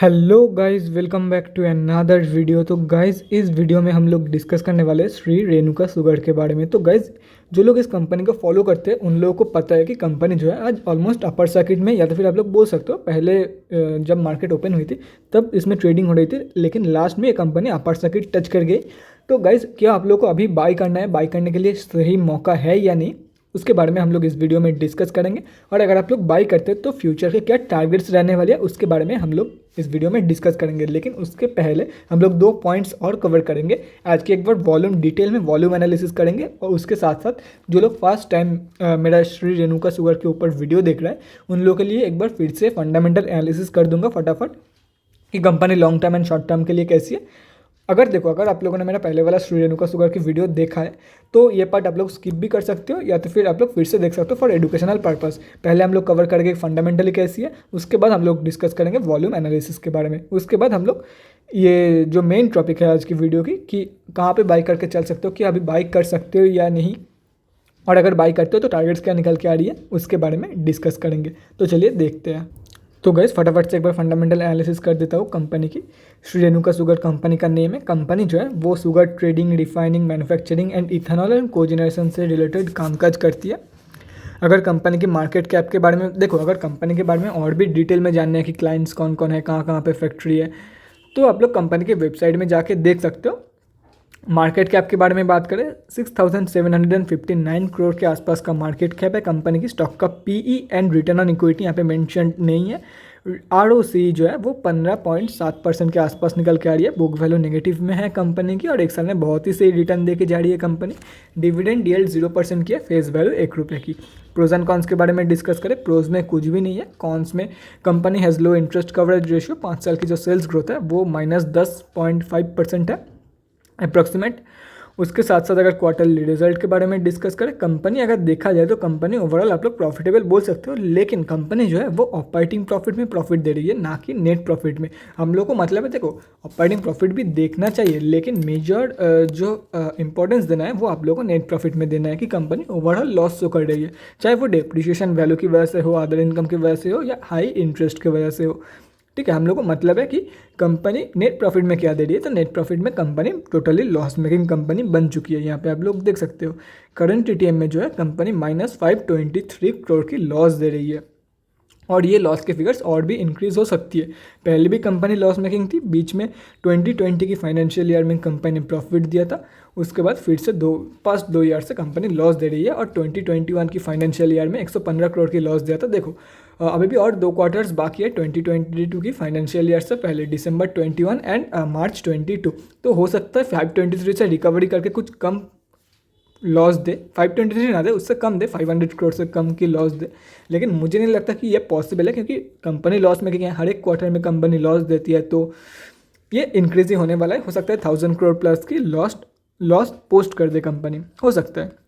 Hello guys, welcome back to another video. तो guys, इस video में हम लोग डिस्कस करने वाले हैं श्री रेणुका शुगर के बारे में। तो गाइस, जो लोग इस कंपनी को फॉलो करते हैं उन लोगों को पता है कि कंपनी जो है आज ऑलमोस्ट अपर सर्किट में, या तो फिर आप लोग बोल सकते हो पहले जब मार्केट ओपन हुई थी तब इसमें ट्रेडिंग हो रही थी, लेकिन लास्ट में ये कंपनी अपर सर्किट टच कर गई। तो गाइस, क्या आप लोग को अभी बाई करना है? बाई करने के लिए सही मौका है या नहीं, उसके बारे में हम लोग इस वीडियो में डिस्कस करेंगे। और अगर आप लोग बाई करते हैं तो फ्यूचर के क्या टारगेट्स रहने वाले हैं उसके बारे में हम लोग इस वीडियो में डिस्कस करेंगे। लेकिन उसके पहले हम लोग दो पॉइंट्स और कवर करेंगे आज की। एक बार वॉल्यूम डिटेल में वॉल्यूम एनालिसिस करेंगे, और उसके साथ साथ जो लोग फर्स्ट टाइम मेरा श्री रेणुका शुगर के ऊपर वीडियो देख रहा है उन लोगों के लिए एक बार फिर से फंडामेंटल एनालिसिस कर दूंगा फटाफट कि company long term and short term के लिए कैसी है। अगर आप लोगों ने मेरा पहले वाला श्री रेणुका शुगर की वीडियो देखा है तो ये पार्ट आप लोग स्किप भी कर सकते हो, या तो फिर आप लोग फिर से देख सकते हो फॉर एजुकेशनल पर्पस। पहले हम लोग कवर करेंगे फंडामेंटली कैसी है, उसके बाद हम लोग डिस्कस करेंगे वॉल्यूम एनालिसिस के बारे में। उसके बाद हम लोग ये जो मेन टॉपिक है आज की वीडियो की कि कहाँ पे बाई करके चल सकते हो, कि अभी बाई कर सकते हो या नहीं, और अगर बाई करते हो तो टारगेट्स क्या निकल के आ रही है उसके बारे में डिस्कस करेंगे। तो चलिए देखते हैं। तो गैस, फटाफट से एक बार फंडामेंटल एनालिसिस कर देता हूँ कंपनी की। श्री रेणुका शुगर कंपनी का नेम है। कंपनी जो है वो sugar trading, refining, manufacturing and ethanol and cogeneration से रिलेटेड कामकाज करती है। अगर कंपनी की मार्केट कैप के बारे में देखो, अगर कंपनी के बारे में और भी डिटेल में जानना है कि क्लाइंट्स कौन कौन है, कहाँ कहाँ पे फैक्ट्री है, तो आप लोग कंपनी के वेबसाइट में जाके देख सकते हो। मार्केट कैप के बारे में बात करें, 6,759 करोड़ के आसपास का मार्केट कैप है कंपनी की। स्टॉक का PE and return on equity यहाँ पे मेंशन नहीं है। आरओसी जो है वो 15.7% के आसपास निकल के आ रही है। बुक वैल्यू नेगेटिव में है कंपनी की, और एक साल में बहुत ही सही रिटर्न दे के जा रही है कंपनी। डिविडेंड यील्ड 0% की है, फेस वैल्यू ₹1 की। प्रोज एंड कॉन्स के बारे में डिस्कस करें, प्रोज में कुछ भी नहीं है। कॉन्स में company has low interest coverage ratio, 5 साल की जो सेल्स ग्रोथ है वो -10.5% है अप्रॉक्सीमेट। उसके साथ साथ अगर क्वार्टरली रिजल्ट के बारे में डिस्कस करें, कंपनी अगर देखा जाए तो कंपनी ओवरऑल आप लोग प्रॉफिटेबल बोल सकते हो, लेकिन कंपनी जो है वो ऑपरेटिंग प्रॉफिट में प्रॉफिट दे रही है, ना कि नेट प्रॉफिट में। हम लोग को मतलब है, देखो ऑपरेटिंग प्रॉफिट भी देखना चाहिए, लेकिन मेजर जो इंपॉर्टेंस देना है वो आप लोगों को नेट प्रॉफिट में देना है कि कंपनी ओवरऑल लॉस शो कर रही है, चाहे वो डेप्रिशिएशन वैल्यू की वजह से हो, अदर इनकम की वजह से हो, या हाई इंटरेस्ट की वजह से हो। ठीक है, हम लोग को मतलब है कि कंपनी नेट प्रॉफिट में क्या दे रही है। तो नेट प्रॉफिट में company totally loss making company बन चुकी है। यहाँ पे आप लोग देख सकते हो करंट टीटीएम में जो है कंपनी -523 करोड़ की लॉस दे रही है, और ये लॉस के फिगर्स और भी इंक्रीज हो सकती है। पहले भी कंपनी लॉस मेकिंग थी, बीच में 2020 की फाइनेंशियल ईयर में कंपनी ने प्रॉफिट दिया था, उसके बाद फिर से पास्ट 2 ईयर से कंपनी लॉस दे रही है, और 2021 की फाइनेंशियल ईयर में 115 करोड़ की लॉस दिया था। देखो अभी भी और 2 क्वार्टर्स बाकी है 2022 की फाइनेंशियल ईयर से पहले, दिसंबर 21 एंड मार्च 22। तो हो सकता है 523 से रिकवरी करके कुछ कम लॉस दे, 523 ना दे, उससे कम दे, 500 करोड़ से कम की लॉस दे। लेकिन मुझे नहीं लगता कि ये पॉसिबल है, क्योंकि कंपनी लॉस में, हर एक क्वार्टर में कंपनी लॉस देती है, तो ये इंक्रीज ही होने वाला है। हो सकता है 1000 करोड़ प्लस की लॉस पोस्ट कर दे कंपनी, हो सकता है।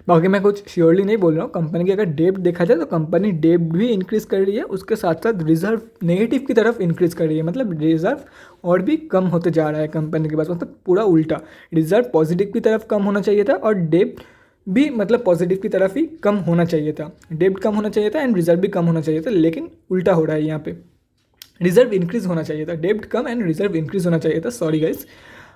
बाकी मैं कुछ श्योरली नहीं बोल रहा हूँ। कंपनी की अगर डेब्ट देखा जाए तो कंपनी डेब्ट भी इंक्रीज कर रही है, उसके साथ साथ रिजर्व नेगेटिव की तरफ इंक्रीज कर रही है। मतलब रिजर्व और भी कम होते जा रहा है कंपनी के पास, मतलब पूरा उल्टा। रिजर्व पॉजिटिव की तरफ कम होना चाहिए था, और डेब्ट भी मतलब पॉजिटिव की तरफ ही कम होना चाहिए था। डेब्ट कम होना चाहिए था एंड रिजर्व भी कम होना चाहिए था, लेकिन उल्टा हो रहा है यहाँ पे। रिजर्व इंक्रीज होना चाहिए था, डेब्ट कम एंड रिजर्व इंक्रीज होना चाहिए था, सॉरी गाइस।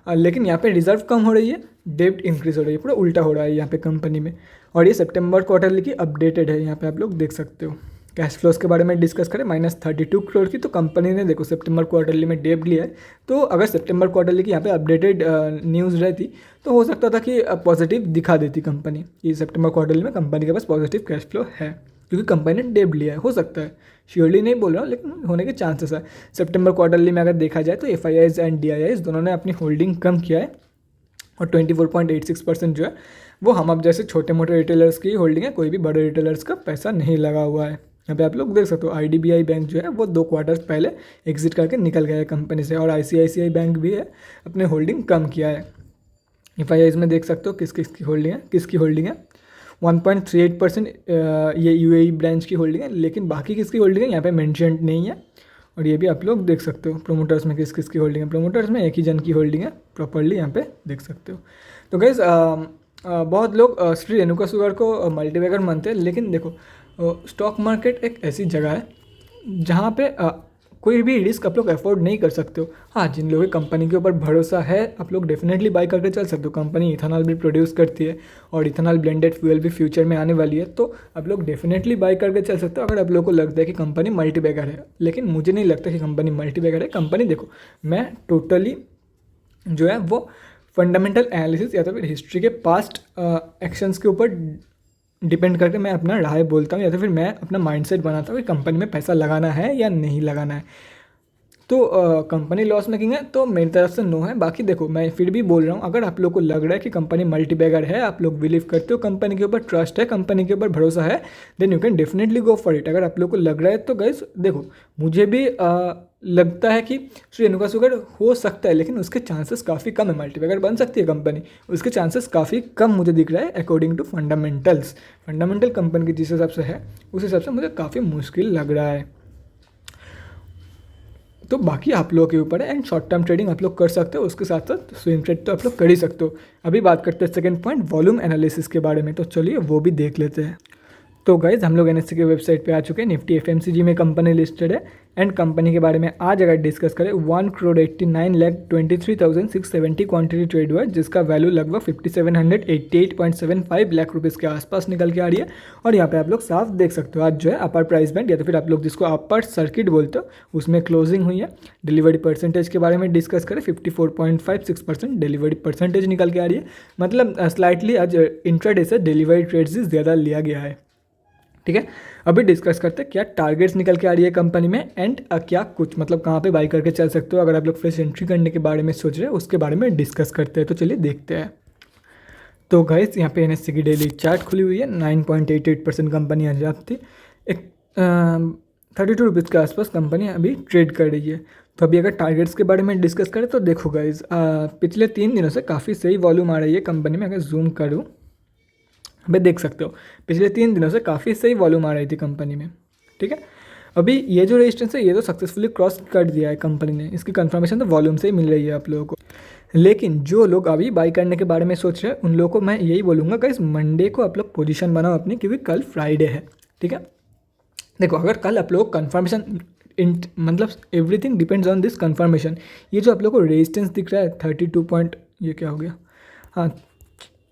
लेकिन यहाँ पे रिजर्व कम हो रही है, डेब्ट इंक्रीज हो रही है, पूरा उल्टा हो रहा है यहाँ पे कंपनी में। और ये सितंबर क्वार्टरली की अपडेटेड है, यहाँ पे आप लोग देख सकते हो। कैश फ्लोज के बारे में डिस्कस करें, -32 करोड़ की। तो कंपनी ने देखो सितंबर क्वार्टरली में डेब्ट लिया है, तो अगर सितंबर क्वार्टरली की यहाँ पे अपडेटेड न्यूज़ रहती तो हो सकता था कि पॉजिटिव दिखा देती कंपनी कि सितंबर क्वार्टरली में कंपनी के पास पॉजिटिव कैश फ्लो है, क्योंकि कंपनी ने डेब्ट लिया है। हो सकता है, श्योरली नहीं बोल रहा हूँ, लेकिन होने के चांसेस है। सितंबर क्वार्टरली में अगर देखा जाए तो एफआईआईज एंड डीआईआईज दोनों ने अपनी होल्डिंग कम किया है, और 24.86% जो है वो हम अब जैसे छोटे मोटे रिटेलर्स की होल्डिंग है, कोई भी बड़े रिटेलर्स का पैसा नहीं लगा हुआ है। यहाँ पे आप लोग देख सकते हो आईडीबीआई बैंक जो है वो 2 क्वार्टर्स पहले एग्जिट करके निकल गया है कंपनी से, और आईसीआईसीआई बैंक भी है अपने होल्डिंग कम किया है। एफआईआईज में देख सकते हो किसकी होल्डिंग है 1.38% ये यूएई ब्रांच की होल्डिंग है, लेकिन बाकी किसकी होल्डिंग है यहाँ पे मेंशन नहीं है। और ये भी आप लोग देख सकते हो प्रोमोटर्स में किसकी होल्डिंग है। प्रोमोटर्स में एक ही जन की होल्डिंग है, प्रॉपर्ली यहाँ पे देख सकते हो। तो गाइस, बहुत लोग श्री रेणुका शुगर को मल्टीबैगर मानते हैं, लेकिन देखो स्टॉक मार्केट एक ऐसी जगह है जहाँ पे कोई भी रिस्क आप लोग अफोर्ड नहीं कर सकते हो। हाँ, जिन लोगों की कंपनी के ऊपर भरोसा है आप लोग डेफिनेटली बाय करके चल सकते हो। कंपनी इथेनॉल भी प्रोड्यूस करती है और इथेनॉल ब्लेंडेड फ्यूल भी फ्यूचर में आने वाली है, तो आप लोग डेफिनेटली बाय करके चल सकते हो अगर आप लोगों को लगता है कि कंपनी मल्टीबैगर है। लेकिन मुझे नहीं लगता कि कंपनी मल्टीबैगर है। कंपनी देखो, मैं टोटली जो है वो फंडामेंटल एनालिसिस या तो फिर हिस्ट्री के पास्ट एक्शंस के ऊपर डिपेंड करके मैं अपना राय बोलता हूँ या तो फिर मैं अपना माइंडसेट बनाता हूँ कि कंपनी में पैसा लगाना है या नहीं लगाना है। तो कंपनी लॉस मेकिंग है तो मेरी तरफ से नो है। बाकी देखो, मैं फिर भी बोल रहा हूँ, अगर आप लोग को लग रहा है कि कंपनी मल्टीबैगर है, आप लोग बिलीव करते हो कंपनी के ऊपर, ट्रस्ट है कंपनी के ऊपर, भरोसा है, then you can definitely go for it. अगर आप लोग को लग रहा है तो गाइस देखो, मुझे भी लगता है कि श्री रेणुका शुगर हो सकता है, लेकिन उसके चांसेस काफ़ी कम है। मल्टीबैगर बन सकती है कंपनी, उसके चांसेस काफ़ी कम मुझे दिख रहा है अकॉर्डिंग टू फंडामेंटल कंपनी की जिस हिसाब से है उस हिसाब से मुझे काफ़ी मुश्किल लग रहा है। तो बाकी आप लोगों के ऊपर है, एंड शॉर्ट टर्म ट्रेडिंग आप लोग कर सकते हो, उसके साथ साथ स्विंग ट्रेड तो आप लोग कर ही सकते हो। अभी बात करते हैं सेकंड पॉइंट, वॉल्यूम एनालिसिस के बारे में, तो चलिए वो भी देख लेते हैं। तो गाइज हम लोग NSE के वेबसाइट पे आ चुके हैं। निफ्टी FMCG में कंपनी लिस्टेड है, एंड कंपनी के बारे में आज अगर डिस्कस करें 1,89,23,670 क्वांटिटी ट्रेड हुआ है, जिसका वैल्यू लगभग 5,788.75 लाख रुपीज़ के आसपास निकल के आ रही है। और यहाँ पे आप लोग साफ देख सकते हो आज जो है अपर प्राइस बैंड या तो फिर आप लोग जिसको अपर सर्किट बोलते हो उसमें क्लोजिंग हुई है। डिलीवरी परसेंटेज के बारे में डिस्कस करें 54.56% डिलीवरी परसेंटेज निकल के आ रही है। मतलब स्लाइटली आज इंट्राडे से डिलीवरी ट्रेड्स ज़्यादा लिया गया है। ठीक है, अभी डिस्कस करते हैं क्या टारगेट्स निकल के आ रही है कंपनी में, एंड क्या कुछ मतलब कहाँ पे बाई करके चल सकते हो अगर आप लोग फ्रेश एंट्री करने के बारे में सोच रहे हैं, उसके बारे में डिस्कस करते हैं। तो चलिए देखते हैं। तो गाइस यहाँ पे NSE की डेली चार्ट खुली हुई है। 9.88% कंपनी आज थी, एक 32 रुपीज़ के आसपास कंपनी अभी ट्रेड कर रही है। तो अभी अगर टारगेट्स के बारे में डिस्कस करें तो देखो गाइज, पिछले 3 दिनों से काफ़ी सही वॉल्यूम आ रही है कंपनी में। अगर जूम करूँ अभी देख सकते हो पिछले 3 दिनों से काफ़ी सही वॉल्यूम आ रही थी कंपनी में। ठीक है, अभी ये जो रेजिस्टेंस है ये तो सक्सेसफुली क्रॉस कर दिया है कंपनी ने, इसकी कंफर्मेशन तो वॉल्यूम से ही मिल रही है आप लोगों को। लेकिन जो लोग अभी बाई करने के बारे में सोच रहे हैं उन लोगों को मैं यही बोलूँगा गाइस, मंडे को आप लोग पोजीशन बनाओ अपनी, क्योंकि कल फ्राइडे है। ठीक है, देखो अगर कल आप लोग कन्फर्मेशन मतलब everything depends on this confirmation. ये जो आप लोग को रेजिस्टेंस दिख रहा है 32 पॉइंट, ये क्या हो गया, हाँ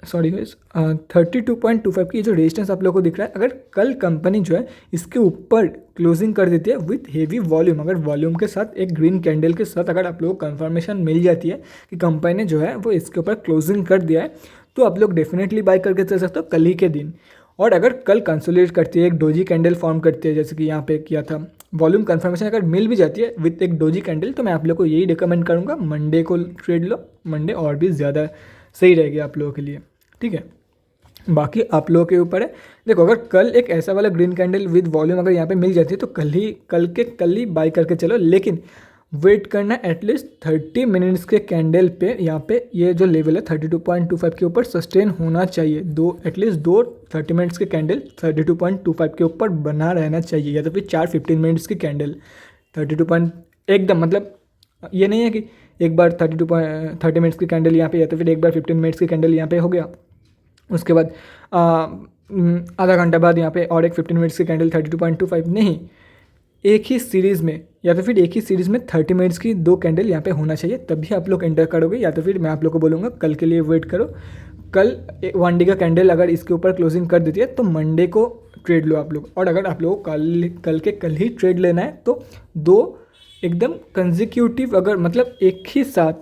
सॉरी गाइस, 32.25 की जो रेजिस्टेंस आप लोगों को दिख रहा है, अगर कल कंपनी जो है इसके ऊपर क्लोजिंग कर देती है विथ हेवी वॉल्यूम, अगर वॉल्यूम के साथ एक ग्रीन कैंडल के साथ अगर आप लोगों को कंफर्मेशन मिल जाती है कि कंपनी ने जो है वो इसके ऊपर क्लोजिंग कर दिया है, तो आप लोग डेफिनेटली बाय करके चल सकते हो कल ही के दिन। और अगर कल कंसोलिडेट करती है, एक डोजी कैंडल फॉर्म करती है जैसे कि यहाँ पे किया था, वॉल्यूम कंफर्मेशन अगर मिल भी जाती है विथ एक डोजी कैंडल, तो मैं आप लोग को यही रिकमेंड करूँगा मंडे को ट्रेड लो। मंडे और भी ज़्यादा सही रहेगी आप लोगों के लिए। ठीक है, बाकी आप लोगों के ऊपर है। देखो अगर कल एक ऐसा वाला ग्रीन कैंडल विद वॉल्यूम अगर यहाँ पे मिल जाती है तो कल ही बाय करके चलो, लेकिन वेट करना एटलीस्ट 30 मिनट्स के कैंडल पे। यहाँ पे ये जो लेवल है 32.25 के ऊपर सस्टेन होना चाहिए। एटलीस्ट दो 30 मिनट्स के कैंडल 32.25 के ऊपर बना रहना चाहिए, या तो फिर 4 15 मिनट्स की कैंडल 32 एकदम, मतलब ये नहीं है कि एक बार 30 मिनट्स की कैंडल यहाँ पे या तो फिर एक बार 15 मिनट्स की कैंडल यहाँ पे हो गया, उसके बाद आधा घंटा बाद यहाँ पे और एक 15 मिनट्स की कैंडल 32.25, नहीं, एक ही सीरीज़ में या तो फिर एक ही सीरीज़ में 30 मिनट्स की 2 कैंडल यहाँ पे होना चाहिए, तभी आप लोग एंटर करोगे। या तो फिर मैं आप लोग को बोलूँगा कल के लिए वेट करो, कल 1 डे का कैंडल अगर इसके ऊपर क्लोजिंग कर देती है तो मंडे को ट्रेड लो आप लोग। और अगर आप लोगों को कल ही ट्रेड लेना है तो 2 एकदम कंजिक्यूटिव, अगर मतलब एक ही साथ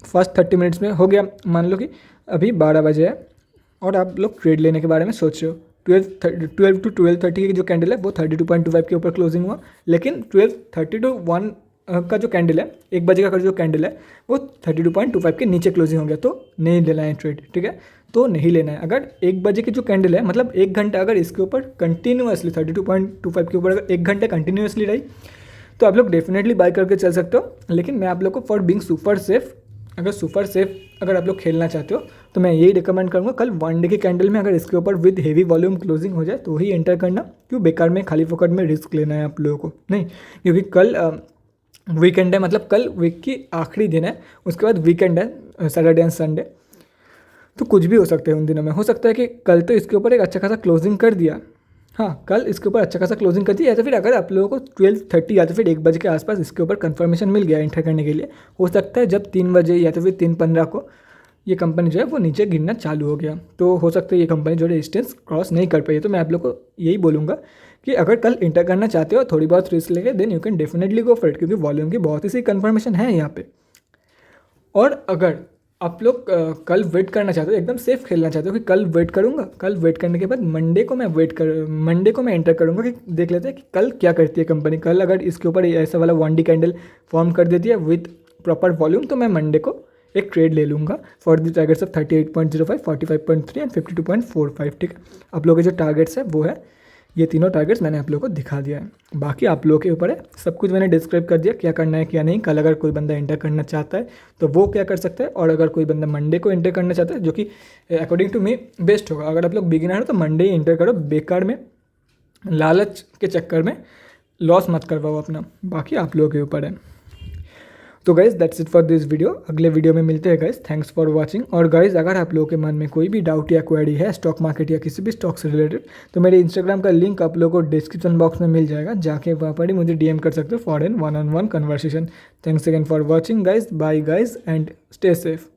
फर्स्ट 30 मिनट्स में हो गया, मान लो कि अभी 12 बजे है और आप लोग ट्रेड लेने के बारे में सोच रहे हो, 12 to 12:30 की जो कैंडल है वो 32.25 के ऊपर क्लोजिंग हुआ, लेकिन 12:30 to 1 का जो कैंडल है, 1 बजे का जो कैंडल है वो 32.25 के नीचे क्लोजिंग हो गया, तो नहीं लेना है ट्रेड। ठीक है, तो नहीं लेना है। अगर 1 बजे की जो कैंडल है, मतलब 1 घंटा अगर इसके ऊपर कंटिन्यूसली 32.25 के ऊपर अगर 1 घंटा कंटिन्यूसली रही तो आप लोग डेफिनेटली बाय करके चल सकते हो। लेकिन मैं आप लोग को फॉर बीइंग सुपर सेफ अगर आप लोग खेलना चाहते हो तो मैं यही रिकमेंड करूँगा, कल 1 डे की कैंडल में अगर इसके ऊपर विद हेवी वॉल्यूम क्लोजिंग हो जाए तो ही एंटर करना। क्यों बेकार में खाली फोकट में रिस्क लेना है आप लोगों को, नहीं, क्योंकि कल वीकेंड है, मतलब कल वीक की आखिरी दिन है, उसके बाद वीकेंड है सैटरडे एंड संडे, तो कुछ भी हो सकता है उन दिनों में। हो सकता है कि कल तो इसके ऊपर एक अच्छा खासा क्लोजिंग कर दिया, हाँ, कल इसके ऊपर अच्छा खासा क्लोजिंग करती है, या तो फिर अगर आप लोगों को 12:30 या तो फिर 1 बजे के आसपास इसके ऊपर कंफर्मेशन मिल गया एंटर करने के लिए, हो सकता है जब 3 बजे या तो फिर 3:15 को ये कंपनी जो है वो नीचे गिरना चालू हो गया, तो हो सकता है ये कंपनी जो रेजिस्टेंस क्रॉस नहीं कर पाई है। तो मैं आप लोग को यही बोलूँगा कि अगर कल इंटर करना चाहते हो थोड़ी बहुत रिस्क लेके, then you can definitely go for it, क्योंकि वॉल्यूम की बहुत ही सही कन्फर्मेशन है यहाँ पे। और अगर आप लोग कल वेट करना चाहते हो, एकदम सेफ खेलना चाहते हो कि कल वेट करूँगा, कल वेट करने के बाद मंडे को मैं एंटर करूँगा कि देख लेते हैं कि कल क्या करती है कंपनी। कल अगर इसके ऊपर ऐसा वाला 1D कैंडल फॉर्म कर देती है विथ प्रॉपर वॉल्यूम, तो मैं मंडे को एक ट्रेड ले लूँगा for the targets of 38.05, 45.3 and 52.45। ठीक है, आप लोगों के जो टारगेट्स है वो है ये तीनों टारगेट्स मैंने आप लोगों को दिखा दिया है। बाकी आप लोगों के ऊपर है, सब कुछ मैंने डिस्क्राइब कर दिया क्या करना है क्या नहीं। कल अगर कोई बंदा एंटर करना चाहता है तो वो क्या कर सकता है, और अगर कोई बंदा मंडे को एंटर करना चाहता है, जो कि अकॉर्डिंग टू मी बेस्ट होगा। अगर आप लोग बिगिनर हो तो मंडे ही एंटर करो, बेकार में लालच के चक्कर में लॉस मत करवाओ अपना, बाकी आप लोगों के ऊपर है। तो guys that's it for this video, अगले वीडियो में मिलते हैं गाइज़। Thanks for watching. और गाइज़ अगर आप लोगों के मन में कोई भी डाउट या क्वेरी है स्टॉक मार्केट या किसी भी स्टॉक से रिलेटेड, तो मेरे इंस्टाग्राम का लिंक आप लोगों को डिस्क्रिप्शन बॉक्स में मिल जाएगा, जाके वहाँ पर ही मुझे DM कर सकते हो for an 1-on-1 conversation. Thanks again for watching guys, bye guys and stay safe.